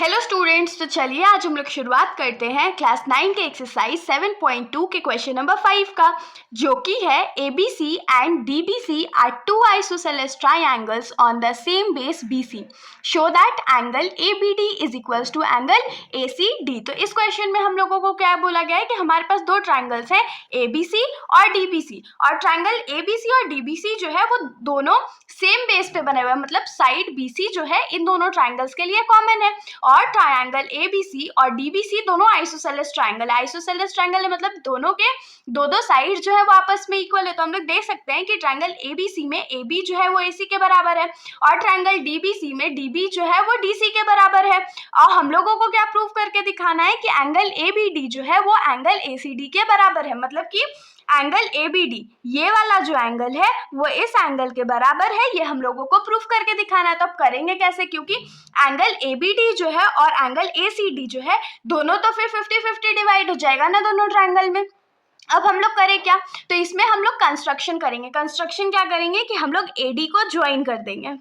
Hello students, तो चलिए आज हम लोग शुरुआत करते हैं क्लास 9 के एक्सरसाइज 7.2 के क्वेश्चन नंबर 5 का, जो कि है ABC and DBC are two isosceles triangles on the same base BC, show that angle ABD is equals to angle ACD। तो इस क्वेश्चन में हम लोगों को क्या बोला गया है कि हमारे पास दो ट्राइंगल्स हैं ABC और DBC, और ट्राइंगल ABC और DBC जो है वो दोनों सेम बेस पे बने हुए हैं, मतलब साइड BC जो है इन दोनों ट्राइंगल्स के लिए कॉमन है। और ट्रायंगल ABC और DBC दोनों आइसोसेलेस ट्रायंगल है। आइसोसेलेस ट्रायंगल है मतलब दोनों के दो दो साइड जो है वो आपस में इक्वल है। तो हम लोग देख सकते हैं कि ट्रायंगल ABC में AB जो है वो AC के बराबर है और ट्रायंगल DBC में DB जो है वो DC के बराबर है। और हम लोगों को क्या प्रूव करके दिखाना है कि एंगल ABD जो है वो एंगल ACD के बराबर है, मतलब कि एंगल ABD ये वाला जो एंगल है वो इस एंगल के बराबर है। ये हम लोगों को प्रूफ करके दिखाना है। तो अब करेंगे कैसे, क्योंकि एंगल ABD जो है और एंगल ACD जो है दोनों तो फिर 50-50 डिवाइड हो जाएगा ना दोनों ट्रायंगल में। अब हम लोग करें क्या, तो इसमें हम लोग कंस्ट्रक्शन करेंगे। कंस्ट्रक्शन क्या करेंगे कि हम लोग AD को ज्वाइन कर देंगे।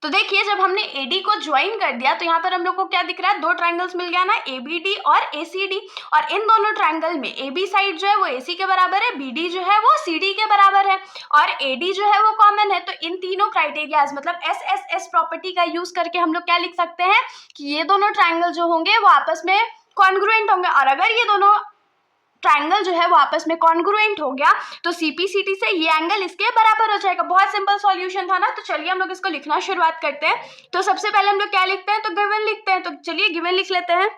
तो देखिए जब हमने AD को ज्वाइन कर दिया तो यहाँ पर हम लोग को क्या दिख रहा है, दो ट्रायंगल्स मिल गया ना, ABD और ACD। और इन दोनों ट्रायंगल में AB साइड जो है वो AC के बराबर है, BD जो है वो CD के बराबर है और AD जो है वो कॉमन है। तो इन तीनों क्राइटेरियाज मतलब SSS प्रॉपर्टी का यूज करके हम लोग क्या लिख सकते हैं कि ये दोनों ट्रायंगल जो होंगे वो आपस में कॉन्ग्रुएंट होंगे। और अगर ये दोनों ट्रायंगल जो है वो आपस में कॉन्ग्रुएंट हो गया तो CPCT से ये एंगल इसके बराबर हो जाएगा। बहुत सिंपल सॉल्यूशन था ना। तो चलिए हम लोग इसको लिखना शुरुआत करते हैं। तो सबसे पहले हम लोग क्या लिखते हैं, तो गिवन लिखते हैं। तो चलिए गिवन लिख लेते हैं।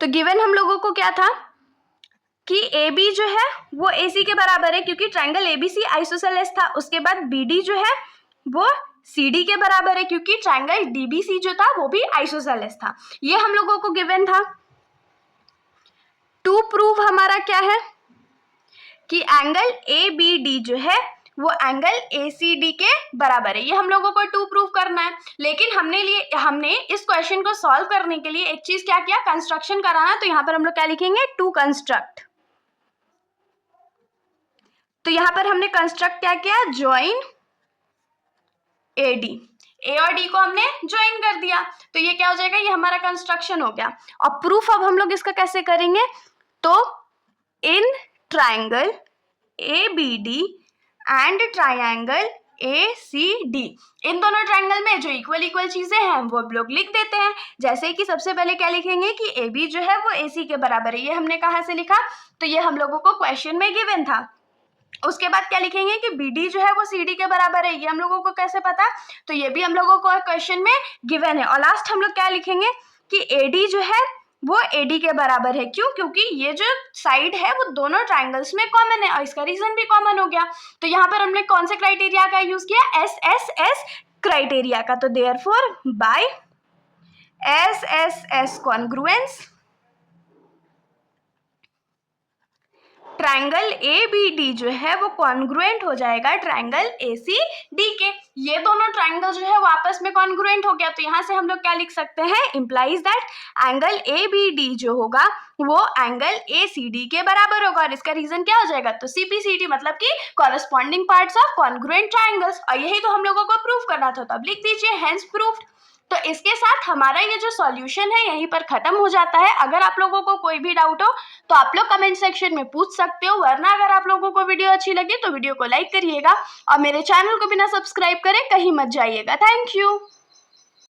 तो गिवन हम लोगों को क्या था कि AB जो है वो AC के बराबर है क्योंकि ट्रायंगल ABC आइसोसेलेस था। उसके बाद BD जो है वो CD के बराबर है क्योंकि ट्रायंगल DBC जो था वो भी आइसोसेलेस था। ये हम लोगों को गिवन था। टू प्रूव हमारा क्या है कि एंगल ABD जो है वो एंगल ACD के बराबर है। ये हम लोगों को टू प्रूव करना है। लेकिन हमने इस क्वेश्चन को सॉल्व करने के लिए एक चीज क्या किया, कंस्ट्रक्शन कराना। तो यहाँ पर हम लोग क्या लिखेंगे, टू कंस्ट्रक्ट। तो यहाँ पर हमने कंस्ट्रक्ट क्या किया, ज्वाइन AD, A और D को हमने ज्वाइन कर दिया। तो ये क्या हो जाएगा, ये हमारा कंस्ट्रक्शन हो गया। और प्रूफ अब हम लोग इसका कैसे करेंगे, तो in triangle ABD and triangle ACD, इन दोनों ट्रायंगल में जो इक्वल चीजें हैं वो हम लोग लिख देते हैं। जैसे कि सबसे पहले क्या लिखेंगे कि AB जो है वो AC के बराबर है। ये हमने कहाँ से लिखा, तो ये हम लोगों को क्वेश्चन में गिवन था। उसके बाद क्या लिखेंगे कि BD जो है वो CD के बराबर है। ये हम लोगों को कैसे पता, तो ये भी हम लोगों को क्वेश्चन में गिवन है। और लास्ट हम लोग क्या लिखेंगे कि AD जो है वो AD के बराबर है। क्यों, क्योंकि ये जो साइड है वो दोनों ट्रायंगल्स में कॉमन है और इसका रीजन भी कॉमन हो गया। तो यहाँ पर हमने कौन से क्राइटेरिया का यूज किया, SSS क्राइटेरिया का। तो therefore by SSS congruence triangle ABD जो है वो कॉन्ग्रुएंट हो जाएगा ट्रायंगल ACD के। ये दोनों ट्रायंगल जो है वो आपस में कॉन्ग्रुएंट हो गया। तो यहाँ से हम लोग क्या लिख सकते हैं, इंप्लाइज दैट एंगल ABD जो होगा वो एंगल ACD के बराबर होगा। और इसका रीजन क्या हो जाएगा, तो CPCT मतलब कि corresponding parts of congruent triangles. और यही तो हम लोगों को प्रूफ करना था। तो अब लिख दीजिए हेंस प्रूफ्ड। तो इसके साथ हमारा ये जो सॉल्यूशन है यहीं पर खत्म हो जाता है। अगर आप लोगों को कोई भी डाउट हो तो आप लोग कमेंट सेक्शन में पूछ सकते हो, वरना अगर आप लोगों को वीडियो अच्छी लगी तो वीडियो को लाइक करिएगा और मेरे चैनल को बिना सब्सक्राइब करे कहीं मत जाइएगा। Thank you.